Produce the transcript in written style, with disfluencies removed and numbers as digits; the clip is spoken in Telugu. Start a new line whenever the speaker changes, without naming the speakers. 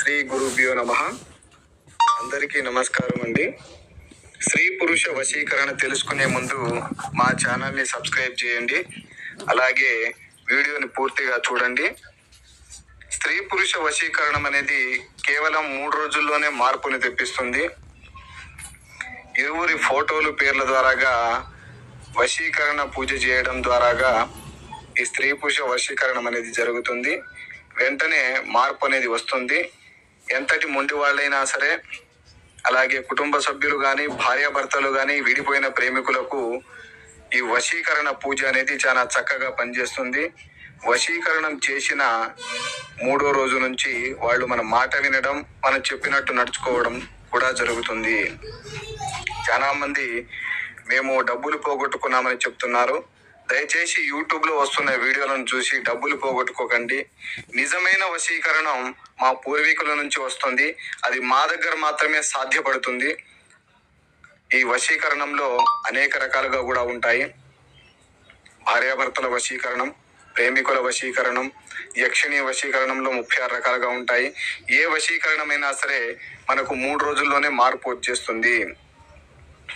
శ్రీ గురుభ్యో నమః. అందరికీ నమస్కారం అండి. స్త్రీ పురుష వశీకరణ తెలుసుకునే ముందు మా ఛానల్ని సబ్స్క్రైబ్ చేయండి. అలాగే వీడియోని పూర్తిగా చూడండి. స్త్రీ పురుష వశీకరణం అనేది కేవలం 3 రోజుల్లోనే మార్పుని తెప్పిస్తుంది. ఇరువురి ఫోటోలు పేర్ల ద్వారాగా వశీకరణ పూజ చేయడం ద్వారాగా ఈ స్త్రీ పురుష వశీకరణం అనేది జరుగుతుంది. వెంటనే మార్పు అనేది వస్తుంది. ఎంతటి మొండి వాళ్ళైనా సరే, అలాగే కుటుంబ సభ్యులు కానీ, భార్యాభర్తలు కానీ, విడిపోయిన ప్రేమికులకు ఈ వశీకరణ పూజ అనేది చాలా చక్కగా పనిచేస్తుంది. వశీకరణం చేసిన 3వ రోజు నుంచి వాళ్ళు మన మాట వినడం, మనం చెప్పినట్టు నడుచుకోవడం కూడా జరుగుతుంది. చాలా మంది మేము డబ్బులు పోగొట్టుకున్నామని చెప్తున్నారు. దయచేసి యూట్యూబ్లో వస్తున్న వీడియోలను చూసి డబ్బులు పోగొట్టుకోకండి. నిజమైన వశీకరణం మా పూర్వీకుల నుంచి వస్తుంది. అది మా దగ్గర మాత్రమే సాధ్యపడుతుంది. ఈ వశీకరణంలో అనేక రకాలుగా కూడా ఉంటాయి. భార్యాభర్తల వశీకరణం, ప్రేమికుల వశీకరణం, యక్షిణీ వశీకరణంలో 36 రకాలుగా ఉంటాయి. ఏ వశీకరణమైనా సరే మనకు 3 రోజుల్లోనే మార్పు వచ్చేస్తుంది.